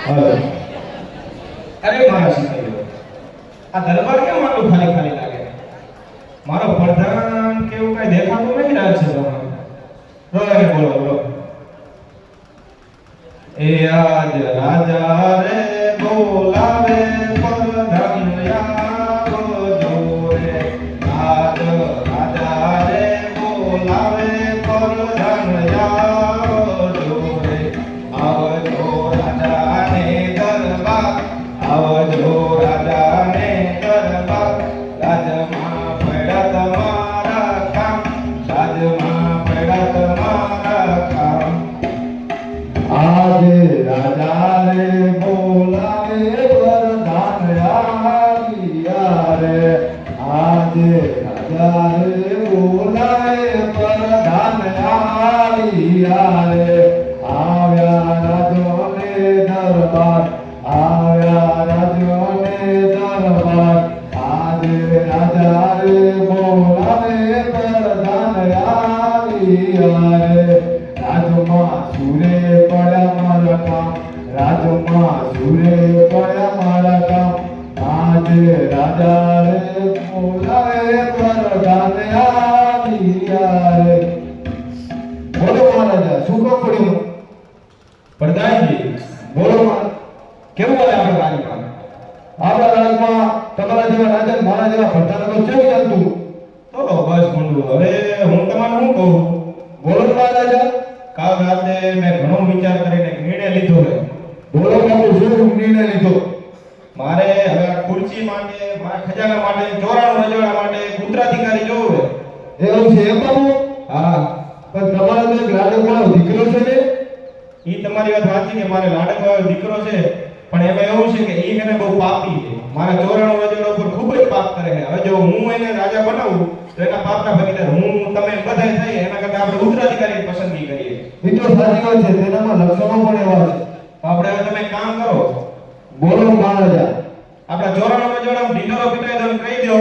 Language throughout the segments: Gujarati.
અરે મારા સિપાહીઓ, આ દરબાર કેમ આટલું ખાલી ખાલી લાગે? મારો પ્રધાન કેવું કઈ દેખાતું નથી રાજસભામાં. રોય બોલો બોલો. એ આજ રાજા રે બોલાવે પ્રધાન આવો જોરે. આજ રાજા રે બોલાવે પ્રધાન આવો જોરે. આવજો રાજાને દરબાર, આવજો રાજાને દરબાર. રાજમાં પડ્યા તમારા કામ, રાજમાં પડ્યા તમારા કામ. આજે રાજા રે બોલાવે પ્રધાન આવ્યા રે. આજે રાજા રે બોલાવે પ્રધાન આવ્યા રે. આવ્યા રાજોને દરબાર, આવ્યા રાજોને દરબાર. આજે રાજા રે બોલાવે પ્રધાન આવ્યા રે. રાજમાં સુરે પડ્યા મારા કામ, રાજમાં સુરે પડ્યા મારા કામ. આજે રાજા રે બોલાવે પ્રધાન આવ્યા રે. બોલો મહારાજા, શું કામ પડ્યું? પ્રધાનજી બોલો મહારાજ, કેવું હોય આપણા રાજમાં? આપણા રાજમાં તમારા જેવા રાજા, મારા જેવા પ્રધાન તો કેવું ચાલતું? તો બસ મુંડું, હવે હું તમને શું કહું? બોલો મહારાજા. કાલ રાતે મેં ઘણો વિચાર કરીને એક નિર્ણય લીધો છે. બોલો બાપુ, શું નિર્ણય લીધો? મારે હવે આ ખુરશી માટે, મારા ખજાના માટે, ચોરાણું રજવાડા માટે એક ઉત્તરાધિકારી જોવું છે. એવું છે એમ બાપુ? હા, પણ તમારો તો એક લાડકવાળો દીકરો છે ને? ઈ તમારી વાત સાચી કે મારે લાડકવાળો દીકરો છે, પણ એમાં એવું છે કે ઈ એને બહુ પાપી છે. મારા ચોરાણું રજવાડા ઉપર ખૂબ જ પાપ કરે છે. હવે જો હું એને રાજા બનાવું તો એના પાપના ભાગીદાર હું, તમે બધાય થઈ. એના કરતા આપણે ઉત્તરાધિકારી પસંદગી કરીએ. એ તો સાચી વાત છે, તેનામાં લક્ષણો પણ એવા છે. તો આપણે હવે તમે એક કામ કરો, બોલો મહારાજા. આપણા ચોરાણું રજવાડામાં ઢીંડોરો પીટાઈ દો અને કહી દો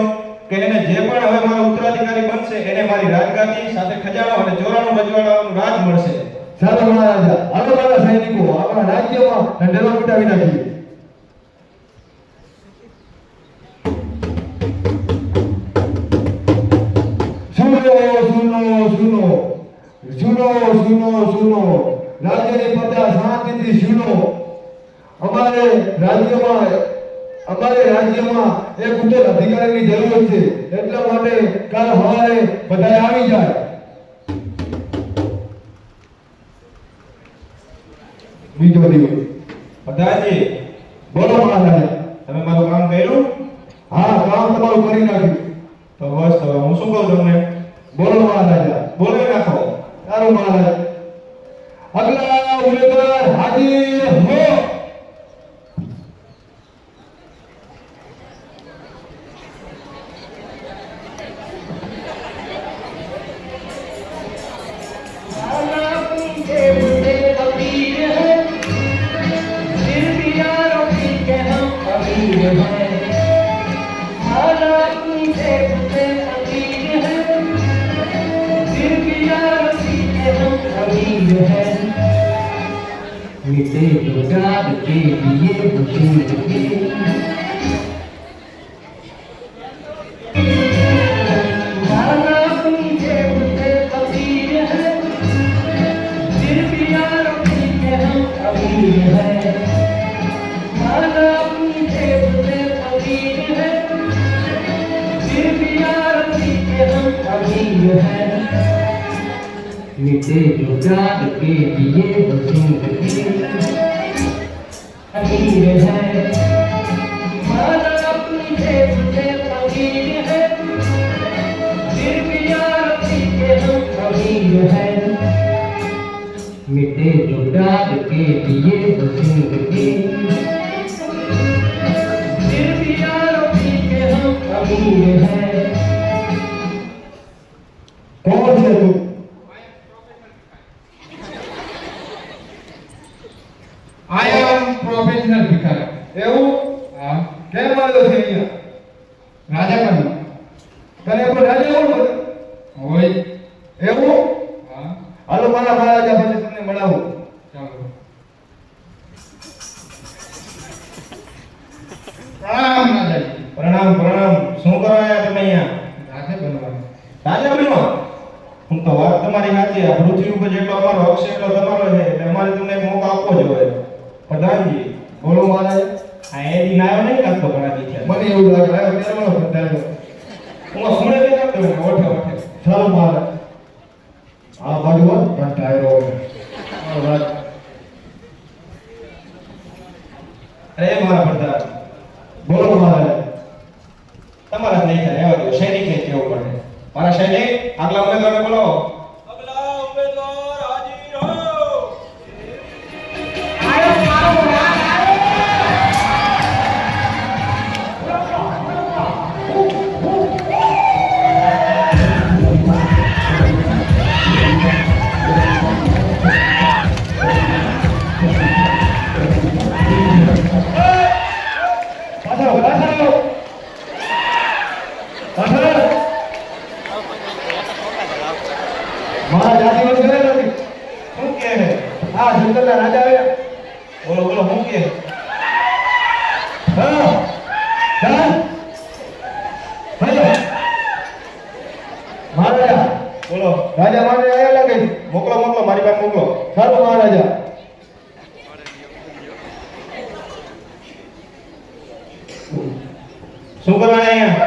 કે એને જે પણ હવે મારો ઉત્તરાધિકારી બનશે એને મારી રાજગાદી સાથે ખજાનો અને ચોરાણું રજવાડાનું રાજ મળશે. ચાલો મહારાજા, હાલો મારા સૈનિકો, આપણા રાજ્યમાં ઢંઢેરો પીટાવી નાખીએ. સુનો સુનો સુનો, સુનો સુનો સુનો, રાજ્યની પ્રજા શાંતિથી સુનો. અમારે રાજ્યમાં એક ઉચ્ચ અધિકારીની જરૂર છે, એટલા માટે કાલ સવારે બધા આવી જાય. બીજો દિવસ. પ્રધાનજી બોલો મહારાજા. તમે મારું કામ કર્યું? હા, કામ તમારું કરી નાખ્યું. તો બસ, તો હું શું કહું તમને? બોલો મહારાજા. બોલી નાખો. સારું મહારાજ. અગલા ઉમેદવાર હાજર હો. मिटे जो डाल के लिए बुजुर्ग के माना पीछे उसे फकीर है, फिर भी यारों के हम अमीर है। माना पीछे उसे फकीर है, फिर भी यारों के हम अमीर है। मिटे जो डाल के लिए बुजुर्ग के अमीर है। माना पीछे उसे फकीर है, फिर भी यारों के हम अमीर है। मिटे जो डाल के लिए बुजुर्ग के, फिर भी यारों के हम अमीर है। કોણ છે તું? I am professional ભિખારી. એવું? હા, કેમ આવ્યો છે અહીંયા? રાજા બની. તને કોઈ રાજા કોણ બને? હોય. એવું? હા, હાલો મારા મહારાજા પાસે તમને મળાવું. ચાલો. હું તો વાત તમારી સાચી, આ પૃથ્વી ઉપર જેટલો અમારો હક છે એટલો તમારો છે, એટલે અમારે તમને એક મોકો આપવો જોઈએ. પ્રધાનજી, બોલો મહારાજ. આ એ દિન આવ્યો નહીં લાગતો ઘણા દી થયા. મને એવું લાગે આવ્યો ત્યારે મને બંધાયો. હું ખૂણે બેઠો હતો ને ઓઠે ઓઠે. ચાલો મહારાજ. આ બાજુ બંધાયો હવે. મહારાજ. અરે મારા પ્રધાન, બોલો મહારાજ. તમારા જ નહીં થાય, રહેવા દો. સૈનિકને કહેવું પડે. મારા સૈનિક, આગલા ઉમેદવારને બોલો. પાછળ પાછળ પાછળ. મહારાજ આદિવાસી ગયા નથી. શું કહે છે? આ જંગલના રાજા આવ્યા. બોલો બોલો, શું કહે? હા ચાલ ભાઈ. મહારાજા બોલો. રાજા માટે આવ્યા લાગે છે. મોકલો મોકલો, મારી પાસે મોકલો. સારું મહારાજા. શું કરવાના અહીંયા?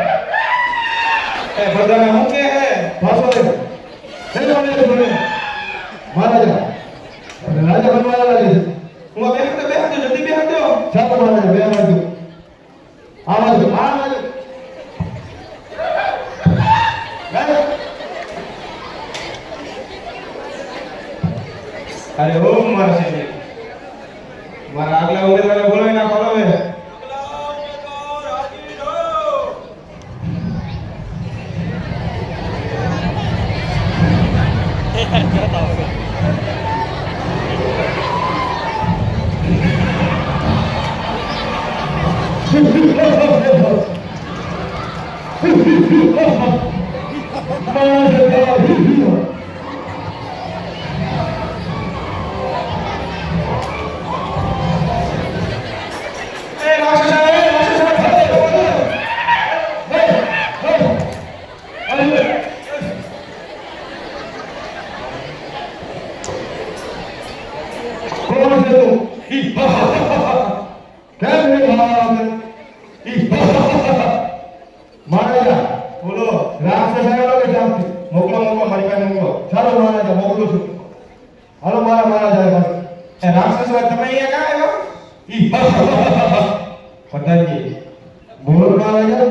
એ પ્રધાન શું કહે છે? પાછો રે. મહારાજા રાજા બનવા લાગે છે. હું આ બેહતો જલ્દી બેહતો. ચાલો મહારાજા બે બાજુ આ બાજુ આ બાજુ. અરે ઓ મારા સૈનિક, મારા આગલા ઉમેદવારને બોલાવી નાખો હવે. કોણ છે તું? કેમ રે ભાગ? મહારાજા બોલો. રાક્ષસ આવ્યો કે જામથી? મોકલો મોકલો, મારી પાસે મોકલો. ચાલો મહારાજા મોકલું છું. હાલો મારા મહારાજા. એ રાક્ષસ વાત તમે અહીંયા ક્યાં આવ્યો? પ્રધાનજી, બોલો મહારાજા.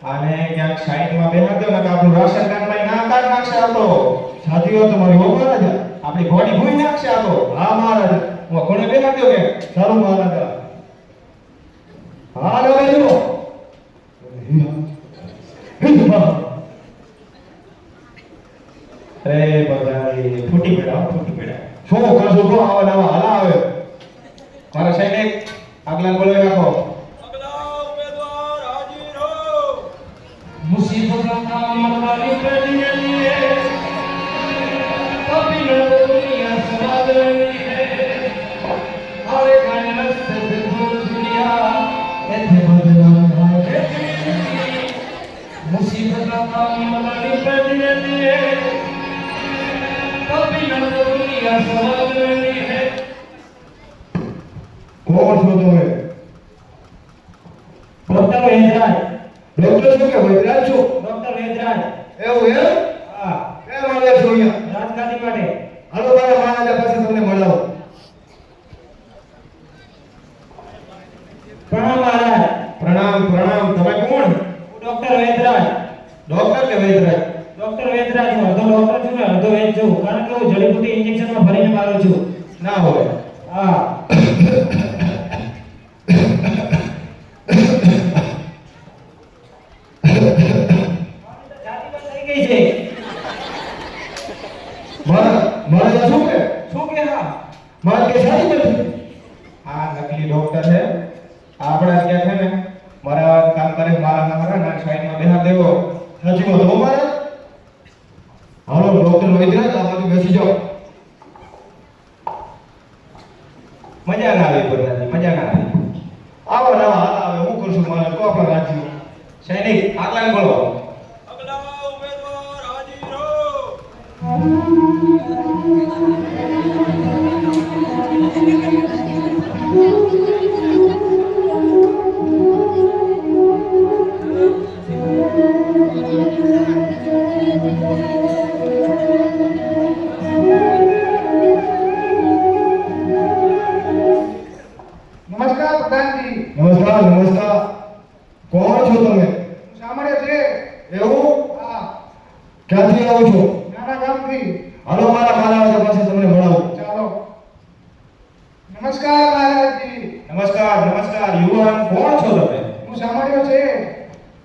આને ક્યાંક સાઈડમાં બેહાડો ને કે આપણું રાશન કાર્ડમાં ના કાઢ નાખશે આ તો. સાચી વાત તમારી હો મહારાજા. આપણી બોડી ભૂઈ નાખશે આ તો. હા મહારાજા. હું ખૂણે બેહાડ્યો કે? સારું મહારાજા. હા લો બેજો. અરે પ્રધાનજી, ફૂટી પડ્યા ફૂટી પડ્યા. શું કરશો તો આવા નવા હાલા આવે. મારા સૈનિક, આગલા બોલાવી નાખો. मुसीबत का मरवानी करने लिए कभी न दुनिया सवाल रही है हरे कायनात से बिल्कुल दुनिया ऐसे बदनाम है मुसीबत का मरवानी करने लिए कभी न दुनिया सवाल रही है કોણ છો તમે? डॉक्टर वेदराज ડોક્ટર છો કે વૈદ્યરાજ છો? डॉक्टर वेदराज એવું એમ? हाँ કેમ આવ્યા છો અહીંયા? राजगादी માટે હાલો મારા મહારાજા પાસે તમને મળાવો. प्रणाम महाराज પ્રણામ પ્રણામ. તમે કોણ? डॉक्टर वेदराज ડોક્ટર કે વૈદ્યરાજ? ડોક્ટર વેદરાજ હું અડધો ડોક્ટર છું ને અડધો વેદ છું કારણ કે હું જડીબુટી ઇન્જેક્શનમાં ભરીને મારું છું ના હોય. હા જાતિ બંધ થઈ ગઈ છે મહારાજા શું કે? શું કે હા મારે કે સારી નથી. આ નકલી ડોક્ટર છે. આપણા ત્યાં છે ને મારા કામ કરે મારા ના સાઈડમાં બેહાડ દેવો. સાચી વાત હો મહારાજ. હાલો ડોક્ટર વૈદ્યરાજ આ બાજુ બેસી જાઓ. મજા ના આવી પ્રધાનજી, મજા ના આવી. આવા નવા હાલ આવે હું કરશું મહારાજ તો આપણા રાજ્યમાં. સૈનિક, આગલાને બોલો. નમસ્કાર પ્રધાનજી. નમસ્કાર નમસ્કાર. કોણ છો તમે? સાંભળે છે? એવું? હા, ક્યાંથી આવો છો? નાના ગામથી. હાલો મારા મહારાજા પાસે તમને મળાવું. ચાલો. નમસ્કાર મહારાજજી. નમસ્કાર નમસ્કાર યુવાન, કોણ છો તમે? હું સાંભળ્યો છે?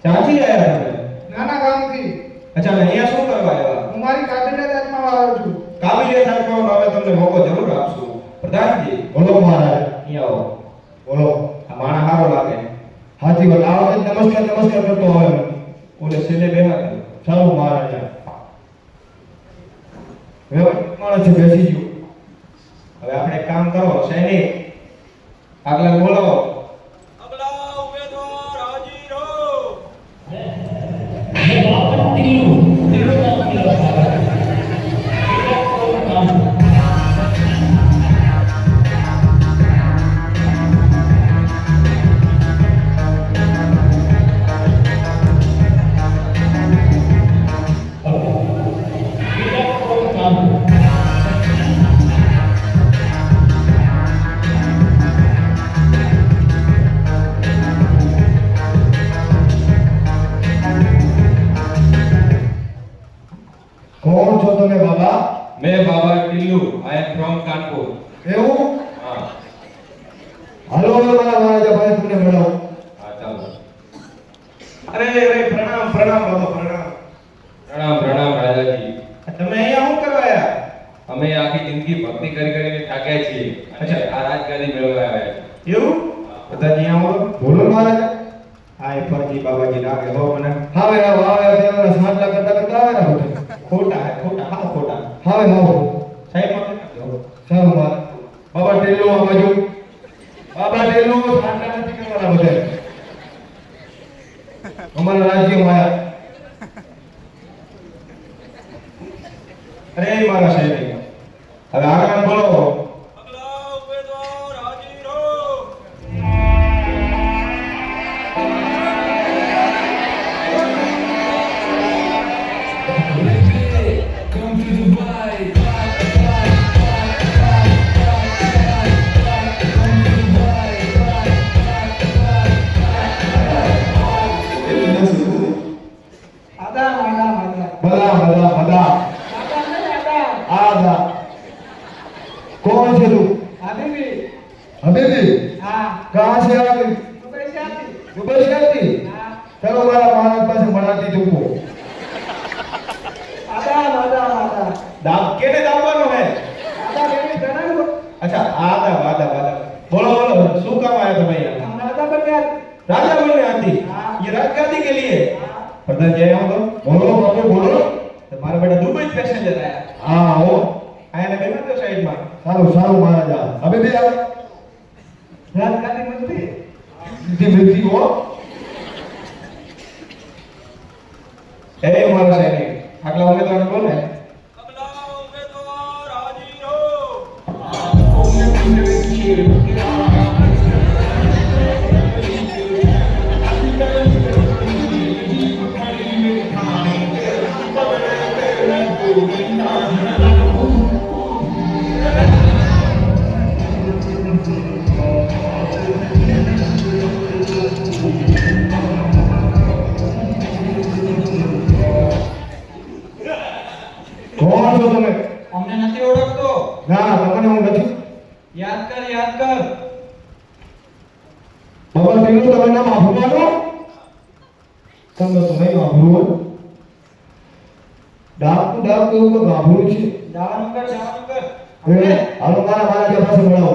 ક્યાંથી આવ્યા તમે? નાના ગામથી. અચ્છા, અને અહીંયા શું કરવા આવ્યા? હું મારી કાબિલિયત અજમાવવા આવ્યો છું. કાબિલિયત આપવાનો હવે તમને મોકો જરૂર આપશું. પ્રધાનજી, બોલો મહારાજ. અહીંયા આવો. બોલો. આ માણસ સારો લાગે. હાજી વાત. આ વખત નમસ્કાર નમસ્કાર કરતો આવે. ઓલે છેલ્લે બેહા કર્યો. સારું મહારાજા. વ્યવસ્થિત માણસ છે, બેસી ગયો. હવે આપણે એક કામ કરો, સૈનિક આગલા બોલાવો. કોણ છો તમે બાબા? મેં બાબા ટિલ્લુ, આઈ એમ ફ્રોમ કાનપુર. એવું? હા હાલો હવે મારા મહારાજા પાસે તમને મળાવું. હા ચાલો. અરે અરે, પ્રણામ પ્રણામ બાબા, પ્રણામ. પ્રણામ પ્રણામ રાજાજી. તમે અહીંયા શું કરવા આવ્યા? અમે આખી જિંદગી ભક્તિ કરી કરીને થાક્યા છીએ. અચ્છા. આ રાજગાદી મેળવવા આવ્યા છીએ. એવું? બધાજી આવો. બોલો મહારાજા. હા, એ ફરજી બાબાજી લાગે હો મને. હવે તેના સાટલા કરતા કરતા આવે ને બધે. ખોટા હે, ખોટા, હા ખોટા. હવે સાહેબ માં સારું મહારાજ. બાબા ટેલો આ બાજુ. બાબા ટેલો સાટલા નથી કરવાના બધે. અમારા રાજ્યમાં આયા. અરે મારા સૈનિક, હવે આગળ બોલો. આદા માદા માદા. બધા બધા બધા. આદા નહીં, આદા. આદા. કોણ છે તું? હાબીબી. હબીબી. હા. કહાં से आ गई? દુબઈ से आती. दुबई से आती? हाँ. चलो मारा महाराज पास मनाती तुमको. આદા માદા માદા. દાબ કેને દાબવાનો હે? આદા બેબી જણાવો. અચ્છા, આદા વાદા વાદા. બોલો બોલો, શું કામ આયા તમે અહીંયા? हम राजा बन गया. राजा बनने आती? हाँ। ये राजगादी के लिए? हाँ. प्रधान जी आया हो तो बोलो बाबू बोलो. तुम्हारा बेटा दुबई पैसेंजर आया. हाँ हो. आया ने बेटा तो साइड में. सारू सारू महाराजा. हबीबी आ. राजगादी मिलती. सीधी मिलती हो. ए हमारा सैनिक, अगला उम्मीदवार कौन है? કોણ છો તમે? અમને નથી ઓળખતો. ના તમને હું નથી. યાદ કર, યાદ કર. બાબા ટીનું તમે નામ આભુવાનું? તમે તો નહીં આભું. ડાકુ ડાકુ ઉપર આભું છે. જવાનું કર, જવાનું કર. એ હાલો મારા મહારાજા પાસે મળાવો.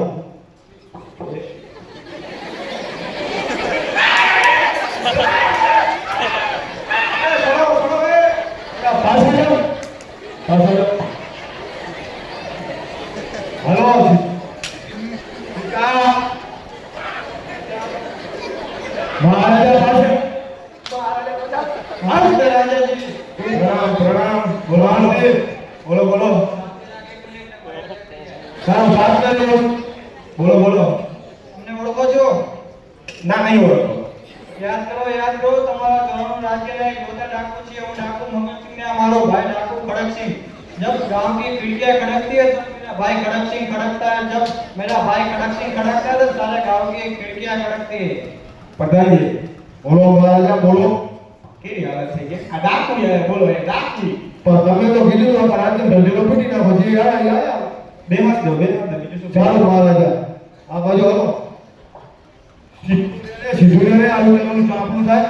પાછળ જાઓ. પાછળ જાઓ. હાલો સીતા. મહારાજા પાસે. हाँ राजा जी, प्रणाम प्रणाम. बोलो ભગવાન દેવ. બોલો બોલો સારું વાત કરો. બોલો બોલો. અમને ઓળખો છો? ના નહીં ઓળખો. યાદ કરો તમારા ગાंव राज्य का एक होता डाकू चाहिए वो डाकू भगत सिंह ने हमारो भाई डाकू खड़क सिंह जब गांव की खिड़कियां खड़कती है तो मेरा भाई खड़क सिंह खड़कता है जब मेरा भाई खड़क सिंह खड़कता है तो सारे गांव की खिड़कियां खड़कती है પ્રધાનજી બોલો મહારાજા બોલો. કેવી હાલત થઈ ગઈ આ ડાકુ યાર બોલો એ ડાકુ પણ તમે તો કીધું તો રાજ્ય ઢંઢેરો પીટી નાખો જે આયા. બેહાત દો બીજું શું ચાલો મહારાજા આ બાજુ આવો. સીધું ને આવું એનું ચાપનું થાય.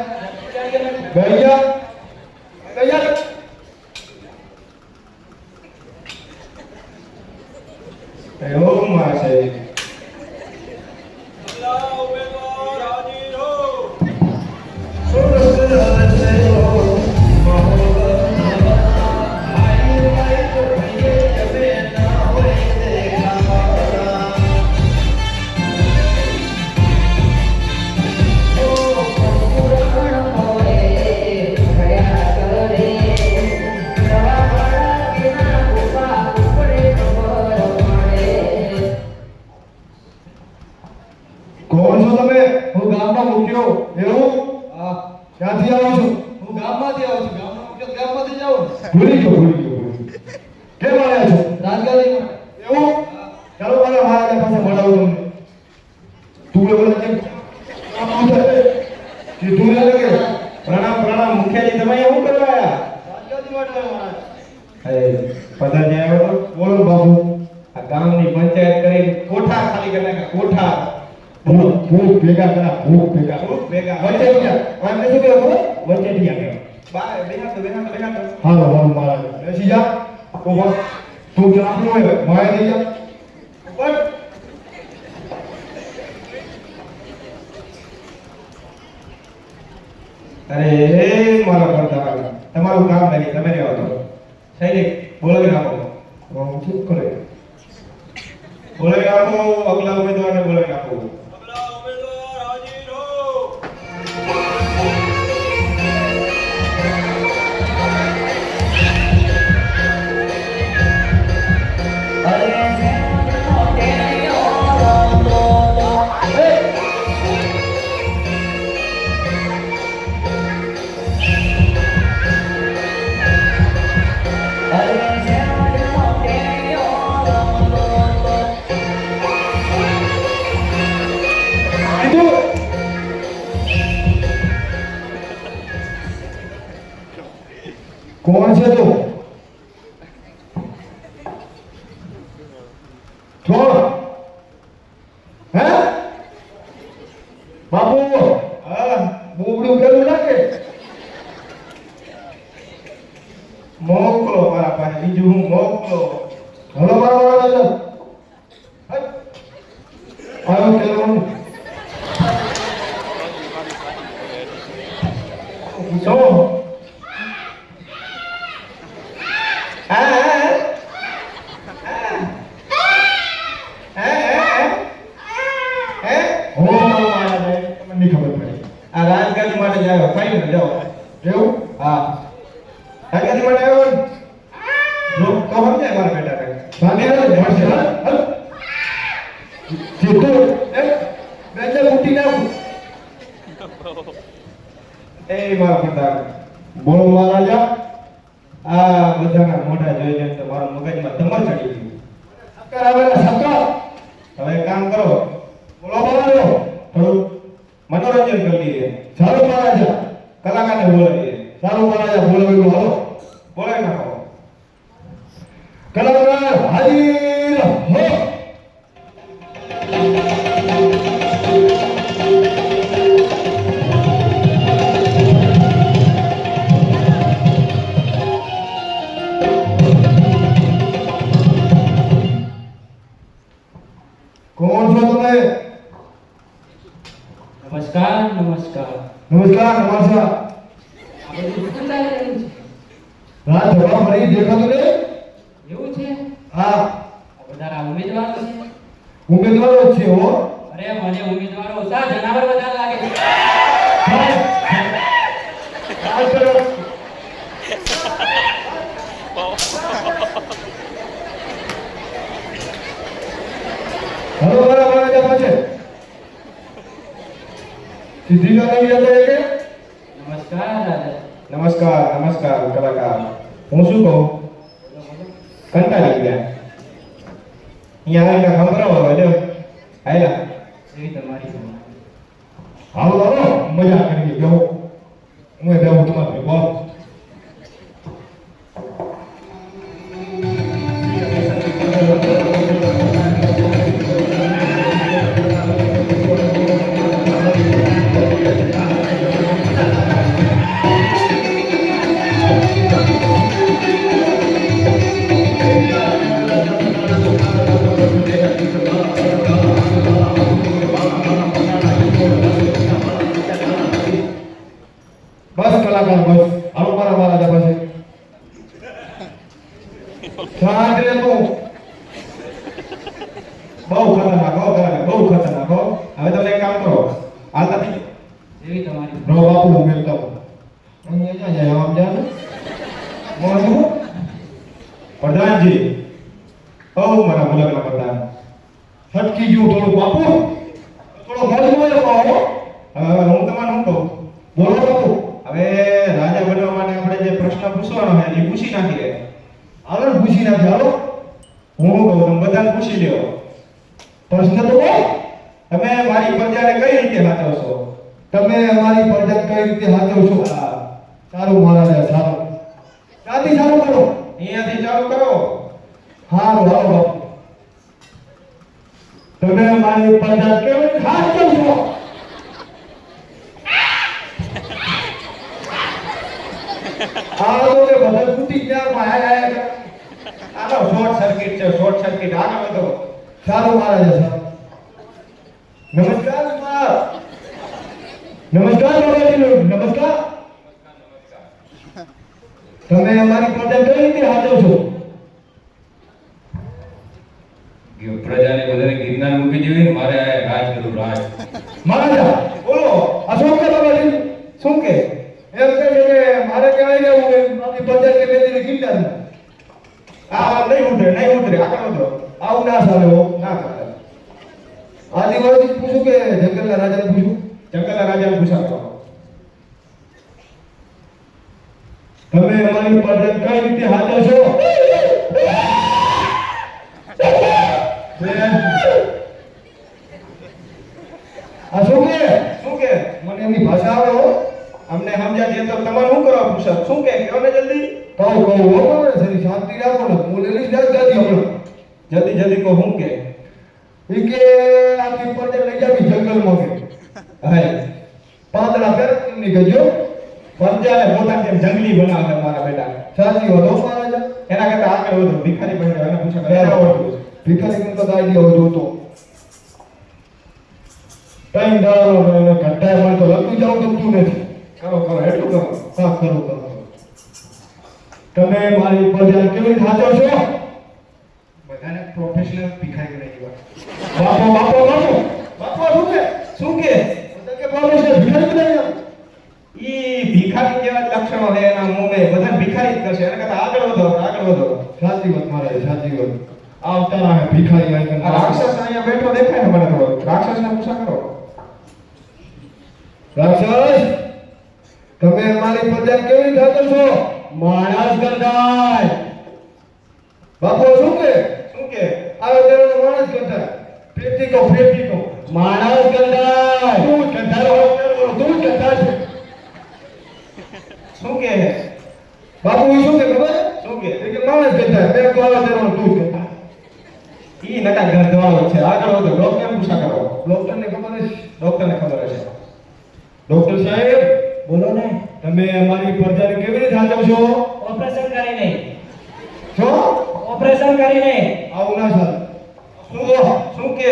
ગયા ગયા એવો માં છે કોણ છો તમે? હું ગામનો મુખ્યો. એવું? હા ક્યાંથી આવો છો? હું ગામમાંથી આવું છું ગામનો મુખ્ય ગામમાંથી જ આવું ભૂલી ગયો. કેમ આવ્યા છો? રાજગાદી માટે એવું? ચાલો મારા મહારાજા પાસે મળાવું તમને. તું એ બોલે કેમ? કીધું ને કે પ્રણામ પ્રણામ મુખિયાજી તમે અહીંયા શું કરવા આયા રાજગાદી માટે આવ્યો મહારાજ એ પ્રધાનજી આવ્યો તો બોલો બાબુ. આ ગામની પંચાયત કરી કોઠા ખાલી કરી નાખ્યા કોઠા ભૂખ ભેગા કરા ભૂખ ભેગા. ખૂબ ભેગા વચ્ચે ગયા. આમને શું કહેવાય? વચ્ચે ગયા. બાર બેહાતો હાલો હાલો મહારાજ બેસી જા. ઉભો. તું ચાપનો હોય મારે થઈ જા. ઉપર. અરે મારા પ્રધાન તમારું કામ નહીં તમે રહેવા દો સૈનિક બોલાવી નાખો ચૂપ કરે. બોલાવી નાખો અગલા ઉમેદવારને બોલાવી નાખો કોણ છે તું? કોણ? હે? બાપુ હા બોબડું કેવું લાગે? મોકલો મારા પાસે બીજું હું મોકલો હલો મારા મહારાજા. આવ્યો કેવું? પૂછો હો મારો મહારાજા તમને નહીં ખબર પડી. આ રાજગાદી માટે જ આવ્યો ફાઈનલ જાઓ એવું? હા રાજગાદી માટે આવ્યો ને? જો તો સમજાય મારા બેટાને સાંભળ્યા ને? મળશે હા? હાલ. સીધું એમ બેચે મૂકી નાખું. એ મારા પ્રધાન બોલો મહારાજા. આ બધાના મોઢા જોઈ જોઈને તો મારા મગજમાં ધમર ચડી ગયું સક્કર આવેલા સક્કર. હવે એક કામ કરો બોલો મહારાજો. થોડું મનોરંજન કરી લઈએ સારું મહારાજા. કલાકારને બોલાવીએ સારું મહારાજા બોલાવેલું હાલો. બોલાવી નાખો કલાકાર હાજીર હો. કોણ છો તમે? નમસ્કાર નમસ્કાર નમસ્કાર નમસ્કાર. આ બધું શું ચાલી રહ્યું છે રાત ધોળા ફરી દેખાતું ને? એવું છે હા આ બધા ઉમેદવારો છે ઉમેદવારો જ છે હો. અરે મને ઉમેદવારો ઓછા જનાવર બધા લાગે છે આ કરો. હલો મારા મહારાજા પાસે સીધી ના નહીં જતો એ કે નમસ્કાર રાજા. નમસ્કાર નમસ્કાર કલાકાર. હું શું કહું? કંટાળી ગયા. અહીંયા આવીને સંભળાવો હવે લ્યો. હાયલા. એવી તમારી સલાહ. હાલો હાલો મજા કરીએ બેહો હું એ બેહું તમારે બોલ બસ કલાકાર બસ હાલો મારા મહારાજા પાસે શાંત રહે તું બહુ ખતરનાક હો કલાકાર, બહુ ખતરનાક હો. હવે તમે એક કામ કરો. હાલતા થઈ જાઓ. એવી તમારી રો બાપુ હું મેલતા હું અહીંયા ક્યાં જાય આમ જા ને મોણું પ્રધાનજી. બહુ મારા મુલકના પ્રધાન. હટકી ગયું થોડું બાપુ થોડો મોજ કહો હવે હું તમને શું કહું? બોલો બાપુ હવે રાજા બનવા માટે આપણે જે પ્રશ્ન પૂછવાનો છે એ પૂછી નાખીએ. હાલો ને પૂછી નાખી હાલો હું શું કહું? તમે બધાને પૂછી લ્યો. પ્રશ્ન તો બોલ તમે મારી પ્રજાને કઈ રીતે સાચવશો? તમે અમારી પ્રજા કઈ રીતે હાચવશો હા. સારું મહારાજા સારું ક્યાંથી ચાલુ કરો અહીંયાથી ચાલુ કરો. હારું હાલો બાપુ તમે અમારી પ્રજા કેવી રીતે હાચવશો આ લોકોને બધા ફૂટી ગયા આયા આનો શોર્ટ સર્કિટ છે, શોર્ટ સર્કિટ. આગળ વધો. સારું મહારાજા સારું નમસ્કાર બાપા. નમસ્કાર બાબાજી નમસ્કાર તમે અમારી પ્રજા કઈ રીતે હાચવશો પ્રજાને બધાને ગિરનાર મૂકી દેવી ને મારે આ રાજ કરું રાજ. મહારાજા બોલો. અશોક બાબાજી શું કે? એમ કહે છે કે મારે કહેવાય કે હું મારી પ્રજા કે બેદીને ગિરનારમાં આ નહીં ઉતરે, નહીં ઉતરે. આગળ વધો. આવું ના ચાલે હો ના ચાલે. આદિવાસી પૂછું કે જંગલના રાજાને પૂછું જંગલના રાજાને પૂછાતો. તમે અમારી પ્રજા કઈ રીતે હાચવશો આ શું કે શું કે? મને એમની ભાષા આવડે હો અમને સમજાય છે તો તમારે શું કરવા પૂછો? શું કે? કહો ને જલ્દી. કહું હો બરાબર સરી શાંતિ રાખો ને હું લેલી જ દાદી હમણાં જલ્દી જલ્દી કહો. શું કે? ઈ કે આખી પ્રજા લઈ જાવી જંગલમાં કે હાય. પાંદડા ફેરવી ગયો પ્રજાને પોતાની જેમ જંગલી બનાવે મારા બેટા. સાચી વાત હો મહારાજા એના કરતા આગળ વધો. ભિખારી બની જાઓ. એને પૂછો કે એને આવડતું છે. ભિખારી તો દાદી હવે જોતો ટાઈમ દાડો ઘંટાએ મળે તો લખતું જાવ ગમતું નથી કરો કરો, એટલું કરો. હા કરો કરો તમે મારી પ્રજા કેવી રીતે હાચવશો બધાને પ્રોફેશનલ ભિખારી બનાવી દેવા. બાપો બાપો બાપો બાપો શું કે શું કે? બધા કે પ્રોફેસર ભિખારી બનાવી ઈ ભિખારી જેવા જ લક્ષણો છે એના મોંમે. બધા ભિખારી જ કરશે. એના કરતા આગળ વધો, આગળ વધો. સાચી વાત મહારાજ સાચી વાત આવતા હે ભિખારી આ આઈ રાક્ષસ અહીંયા બેઠો દેખાય ને મને થોડો. રાક્ષસને પૂછા કરો. રાક્ષસ તમે મારી પ્રજા કેવી રીતે હાચવશો માણસ ગંધાય બાપો શું કે શું કે? આવે તેનો માણસ ગંધાય પેટી કહો માણસ ગંધાય તું ગંધાય તું ગંધાય શું કે? બાપુ ઈ શું કે ખબર શું કે? એ કે માણસ ગંધાય મેં કહો આવે તેનો તું ગંધાય ઈ નકા ગંધવાળો છે. આગળ વધો. ડોક્ટરને પૂછા કરો. ડોક્ટરને ખબર છે ડોક્ટરને ખબર હશે. ડોક્ટર સાહેબ બોલો ને તમે અમારી પ્રજાને કેવી રીતે હાચવશો ઓપરેશન કરીને. શું ઓપરેશન કરીને. આવું ના ચાલે શું કે?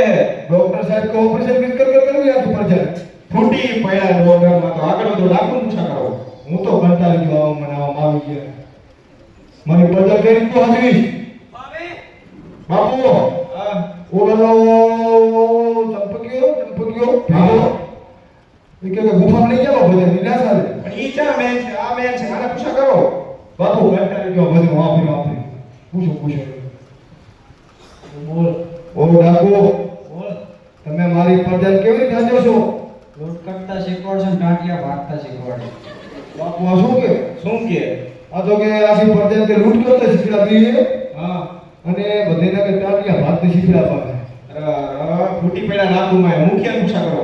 ડોક્ટર સાહેબ કે ઓપરેશન કરવી આખી પ્રજા ફૂટી પડ્યા ડોક્ટરમાં તો આગળ વધો. ડાકું પૂછા કરો. હું તો કંટાળી ગયો આવા મને આવામાં આવી ગયા મારી પ્રજા કેવી રીતે હાચવીશ બાપુ હા. ઓલો ચંપકીઓ ભેગો એ કે ગુફામાં લઈ જાવ બધા વિનાશ આવે પણ ઈ ચા મેન છે, આ મેન છે. આને પૂછા કરો. બાપુ કંટાળી ગયો બધું વાપરી પૂછો બોલ ઓ ડાકો બોલ મારી પ્રજાને કેવી રીતે હાચો છો? રોટ કરતા શીખવાડશો ને ટાંટિયા ભાગતા શીખવાડો. બાપુ આ શું કે? શું કે? આ તો કે આખી પ્રજાને કે લૂંટ કરતા શીખડાવી હા. અને બધેને કે ટાટિયા ભાગતા શીખડાવવા. ફૂટી પડ્યા લાગુમાં મુખ્ય પૂછા કરો.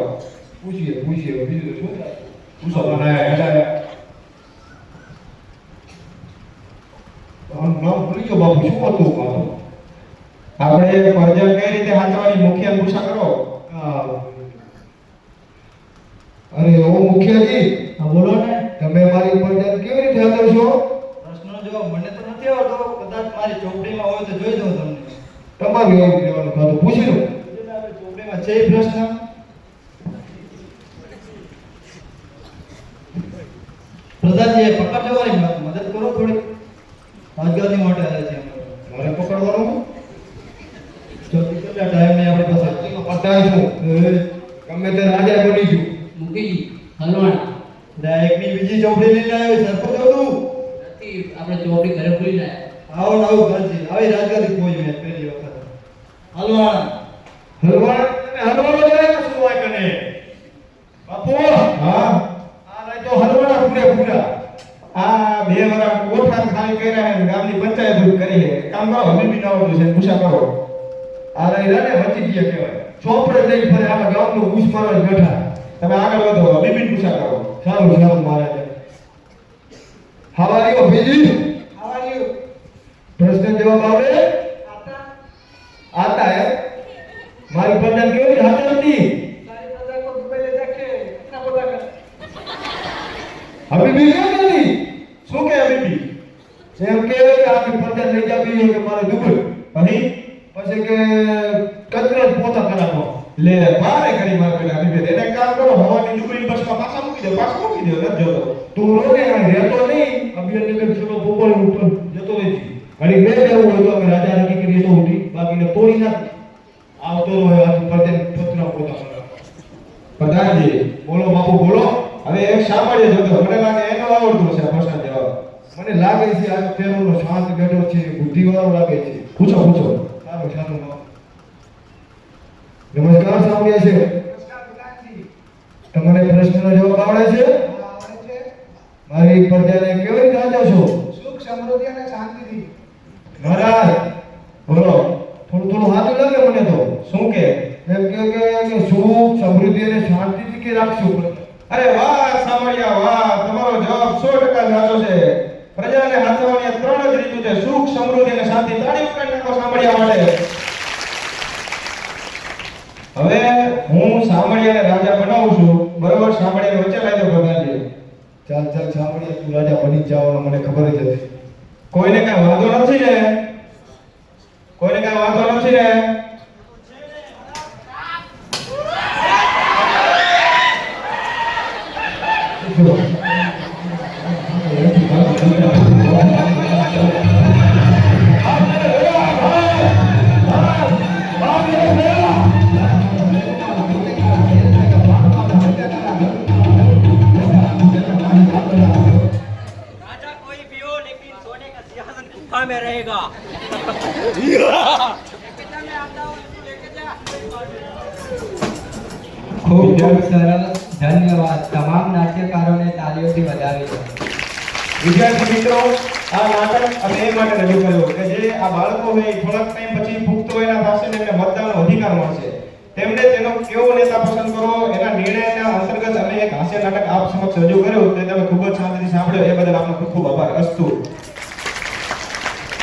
પૂછીએ બીજું તો શું થાય? પૂછો નામ ભૂલી ગયો બાપુ, શું હતું મારું? આપણે પરજન કઈ રીતે હાચવાની મુખ્ય પૂછા કરો. અરે ઓ મુખિયાજી, હા બોલો ને. તમે મારી પ્રજાને કેવી રીતે હાચો છો? પ્રશ્નનો જવાબ મને તો નથી આવડતો. કદાચ મારી ચોપડીમાં હોય તો જોઈ દઉં તમને. તમારું એવું કહેવાનું ખાતું પૂછી લો. ચોપડીમાં છે ઈ પ્રશ્ન. પ્રધાનજી પકડજો, મારી મદદ કરો થોડી. રાજગાદી માટે આવ્યા છે અમે. મારે પકડવાનું? જલ્દી કેટલા ટાઈમ નહીં આપણી પાસે. પતાય છું. ગમે તે રાજા બની છું. મુકેજી હલવાણા એકની બીજી ચોપડી લઈને આવ્યો સરખો દઉં. નથી આપણે ચોપડી ઘરે ભૂલી જાય. આવો ને આવું ઘરજી આવી રાજગાદી કોઈ મેં પહેલી વખત. હલવાણ હલવાનો જાય શું હોય કને? બાપુ હા. આ નહીં તો હલવાના પૂરેપૂરા. આ 2 વર્ષ કોઠા ખાલી કર્યા હે ગામની પંચાયત ઉભી કરી હે. કામ કરો હવે બી નવું છે પૂછા કરો. આ રહી રાને વચી ગયા કહેવાય. ચોપડે લઈ ફરે આખા ગામનું ઘૂસ મારવા જ બેઠા. તમે આગળ વધો હવે બી પૂછા કરો. સારું મહારાજ. How are you, Biji? How are you? પ્રશ્ન જવાબ આવડે? आता है. મારી પ્રજા કેવી હાજર હતી? सारी प्रजा को दुबई ले जाके इतना पता कर. હવે બી કેમ નથી? શું કે હવે બી? એમ કે આખી પ્રજા લઈ જાવી કે મારે દુબઈ. પછી કે કચરો જ પોતા કરાવો. લે મારે કરી મારે પેલા બી એને કામ કરો હવાની ડુબરી બસમાં પાછા મૂકી દો નથી જોતો. તું રોને આ રહેતો નહીં. અભિયંગર ચલો બોબલ ઉપર જતો રહી. ઘડી બે દેવું હોય તો અમે રાજા નક્કી કરીએ તો ઉઠી, બાકીને તોડી નાખ. આવતો હોય આખી પ્રજા પત્ર પોતા કરાવો. પ્રધાનજી બોલો બાપુ બોલો. હવે એક સાંભળીએ જોતો મને લાગે એનો આવડતું છે પ્રશ્ન જવાબ. મને લાગે છે આ તેરોનો શાંત બેઠો છે, બુદ્ધિવાળો લાગે છે. પૂછો સારું બાપુ. નમસ્કાર સાંભળ્યા છે. नमस्कार प्रधानजी. તમને પ્રશ્નનો જવાબ આવડે છે? આવડે છે. મારી પ્રજાને કેવી રીતે હાચો છો? સુખ સમૃદ્ધિ અને શાંતિથી. મહારાજ બોલો. થોડું હાથું લાગે મને તો. શું કે? એમ કે સુખ સમૃદ્ધિ અને શાંતિથી કે રાખશું. અરે વાહ સાંભળ્યા વાહ, તમારો જવાબ 100% સાચો છે. પ્રજાને હાચવવાની 3 જ રીતો છે: સુખ, સમૃદ્ધિ અને શાંતિ. તાળી ઉપાડી નાખો સાંભળ્યા માટે. હવે હું સાંભળ્યાને રાજા બનાવું છું, બરોબર? સાંભળ્યાને વચ્ચે લાવી દો પ્રધાનજી. ચાલ સાંભળીએ, તું રાજા બની જ જવાનો મને ખબર જ હતી. કોઈને કઈ વાંધો નથી ને? કોઈને કઈ વાંધો નથી ને? राजा कोई भी हो लेकिन सोने का सिंहासन गुफा में रहेगा। ખૂબ ખૂબ સરસ. ધન્યવાદ. તમામ નાટ્યકારોને તાળીઓથી વધાવી. વિદ્યાર્થી મિત્રો, આ નાટક અમે એ માટે રજૂ કર્યું કે જે આ બાળકો હોય એ થોડાક ટાઈમ પછી પુખ્ત વયના થશે ને એમને મતદાનનો અધિકાર મળશે. તેમને તેનો કેવો નેતા પસંદ કરો એના નિર્ણયના અંતર્ગત અમે એક હાસ્ય નાટક આપ સમક્ષ રજૂ કર્યું તે તમે ખૂબ જ શાંતિથી સાંભળ્યો એ બદલ આપનો ખૂબ ખૂબ આભાર. અસ્તુ.